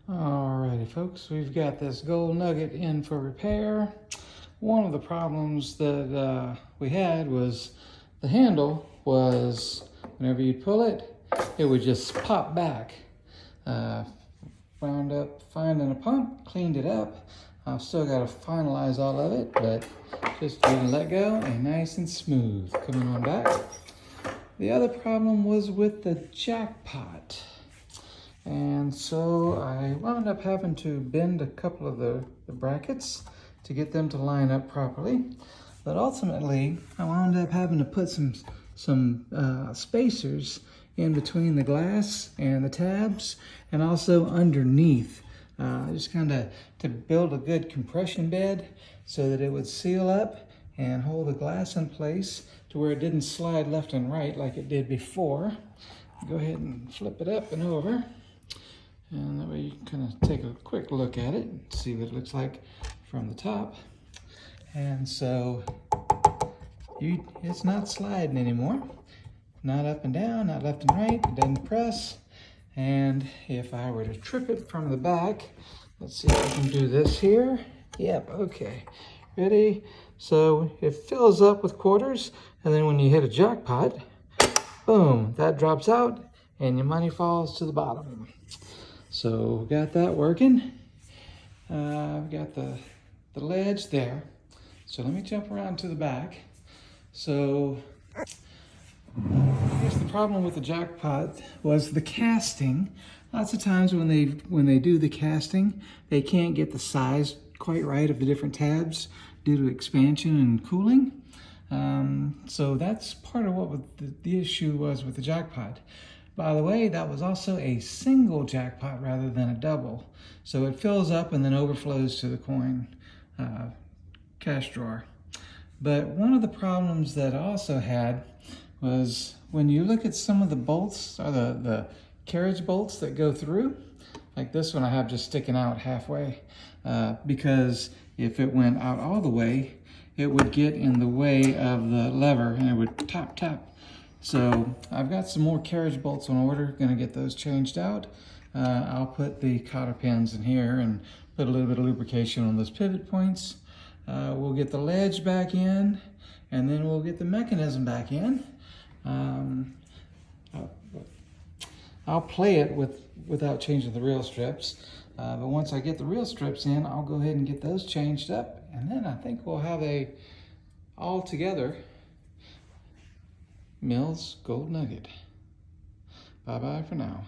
Alrighty folks, we've got this gold nugget in for repair. One of the problems that we had was the handle was, whenever you pull it, it would just pop back. Wound up finding a pump, cleaned it up. I've still got to finalize all of it, but just didn't let go and nice and smooth. Coming on back. The other problem was with the jackpot. And so I wound up having to bend a couple of the brackets to get them to line up properly. But ultimately, I wound up having to put some spacers in between the glass and the tabs, and also underneath, just kind of to build a good compression bed so that it would seal up and hold the glass in place to where it didn't slide left and right like it did before. Go ahead and flip it up and over. And that way you can kind of take a quick look at it and see what it looks like from the top. And so it's not sliding anymore. Not up and down, not left and right, it doesn't press. And if I were to trip it from the back, let's see if I can do this here. Yep, okay, ready? So it fills up with quarters, and then when you hit a jackpot, boom, that drops out and your money falls to the bottom. So got that working. I've got the ledge there. So let me jump around to the back. So I guess the problem with the jackpot was the casting. Lots of times when they do the casting, they can't get the size quite right of the different tabs due to expansion and cooling. So that's part of what the issue was with the jackpot. By the way, that was also a single jackpot rather than a double. So it fills up and then overflows to the coin cash drawer. But one of the problems that I also had was when you look at some of the bolts, or the carriage bolts that go through, like this one I have just sticking out halfway, because if it went out all the way, it would get in the way of the lever and it would tap. So I've got some more carriage bolts on order, gonna get those changed out. I'll put the cotter pins in here and put a little bit of lubrication on those pivot points. We'll get the ledge back in, and then we'll get the mechanism back in. I'll play it without changing the reel strips. But once I get the reel strips in, I'll go ahead and get those changed up, and then I think we'll have a all together Mills Gold Nugget. Bye-bye for now.